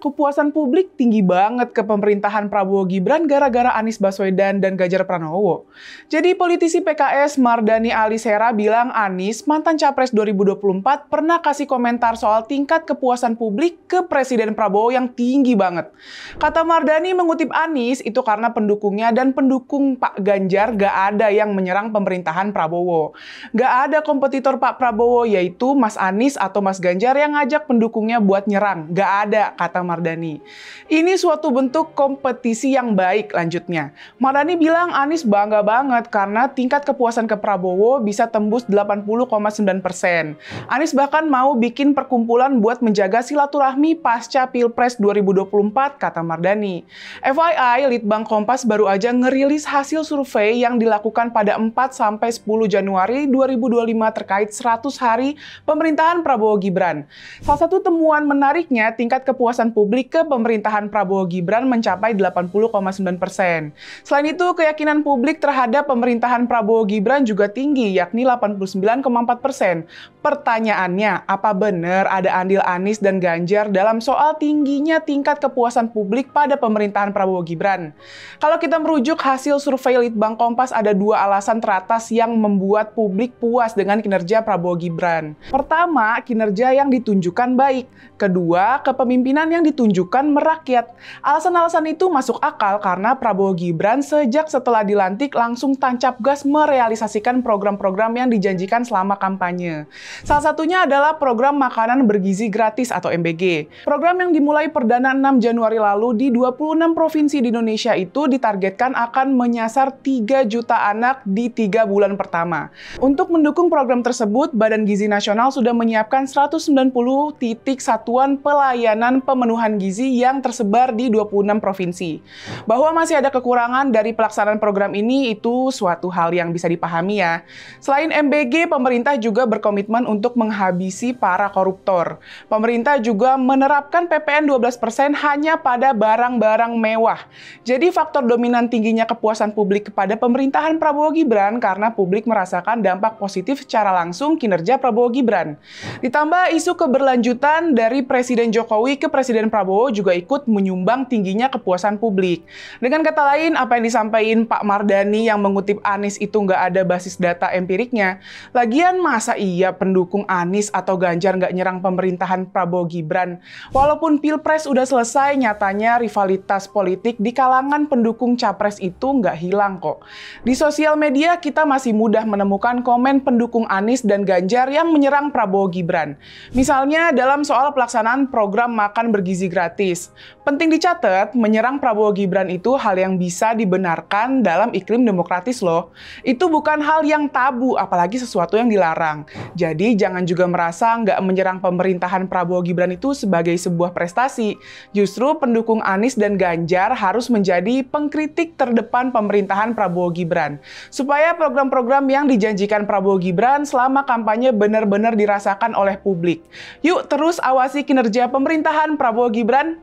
Kepuasan publik tinggi banget ke pemerintahan Prabowo Gibran gara-gara Anies Baswedan dan Ganjar Pranowo. Jadi politisi PKS Mardhani Alisera bilang Anies, mantan Capres 2024, pernah kasih komentar soal tingkat kepuasan publik ke Presiden Prabowo yang tinggi banget. Kata Mardhani mengutip Anies, itu karena pendukungnya dan pendukung Pak Ganjar gak ada yang menyerang pemerintahan Prabowo. Gak ada kompetitor Pak Prabowo yaitu Mas Anies atau Mas Ganjar yang ngajak pendukungnya buat nyerang. Gak ada, kata Mardhani. Ini suatu bentuk kompetisi yang baik, lanjutnya. Mardhani bilang Anies bangga banget karena tingkat kepuasan ke Prabowo bisa tembus 80,9%. Anies bahkan mau bikin perkumpulan buat menjaga silaturahmi pasca Pilpres 2024, kata Mardhani. FYI, Litbang Kompas baru aja ngerilis hasil survei yang dilakukan pada 4-10 Januari 2025 terkait 100 hari pemerintahan Prabowo Gibran. Salah satu temuan menariknya, tingkat kepuasan publik ke pemerintahan Prabowo Gibran mencapai 80,9%. Selain itu, keyakinan publik terhadap pemerintahan Prabowo Gibran juga tinggi, yakni 89,4%. Pertanyaannya, apa benar ada andil Anies dan Ganjar dalam soal tingginya tingkat kepuasan publik pada pemerintahan Prabowo Gibran? Kalau kita merujuk hasil survei Litbang Kompas, ada dua alasan teratas yang membuat publik puas dengan kinerja Prabowo Gibran. Pertama, kinerja yang ditunjukkan baik. Kedua, kepemimpinan yang ditunjukkan merakyat. Alasan-alasan itu masuk akal karena Prabowo Gibran sejak setelah dilantik langsung tancap gas merealisasikan program-program yang dijanjikan selama kampanye. Salah satunya adalah program makanan bergizi gratis atau MBG. Program yang dimulai perdana 6 Januari lalu di 26 provinsi di Indonesia itu ditargetkan akan menyasar 3 juta anak di 3 bulan pertama. Untuk mendukung program tersebut, Badan Gizi Nasional sudah menyiapkan 190 titik satuan pelayanan pemenuhan gizi yang tersebar di 26 provinsi. Bahwa masih ada kekurangan dari pelaksanaan program ini itu suatu hal yang bisa dipahami ya. Selain MBG, pemerintah juga berkomitmen untuk menghabisi para koruptor. Pemerintah juga menerapkan PPN 12% hanya pada barang-barang mewah. Jadi faktor dominan tingginya kepuasan publik kepada pemerintahan Prabowo Gibran karena publik merasakan dampak positif secara langsung kinerja Prabowo Gibran. Ditambah isu keberlanjutan dari Presiden Jokowi ke Presiden Prabowo juga ikut menyumbang tingginya kepuasan publik. Dengan kata lain, apa yang disampaikan Pak Mardhani yang mengutip Anies itu nggak ada basis data empiriknya. Lagian masa iya pendukung Anies atau Ganjar nggak nyerang pemerintahan Prabowo Gibran? Walaupun Pilpres udah selesai, nyatanya rivalitas politik di kalangan pendukung Capres itu nggak hilang kok. Di sosial media kita masih mudah menemukan komen pendukung Anies dan Ganjar yang menyerang Prabowo Gibran. Misalnya dalam soal pelaksanaan program makan bergizi gratis. Penting dicatat, menyerang Prabowo Gibran itu hal yang bisa dibenarkan dalam iklim demokratis loh. Itu bukan hal yang tabu, apalagi sesuatu yang dilarang. Jadi jangan juga merasa nggak menyerang pemerintahan Prabowo Gibran itu sebagai sebuah prestasi. Justru pendukung Anies dan Ganjar harus menjadi pengkritik terdepan pemerintahan Prabowo Gibran. Supaya program-program yang dijanjikan Prabowo Gibran selama kampanye benar-benar dirasakan oleh publik. Yuk terus awasi kinerja pemerintahan Prabowo Gibran.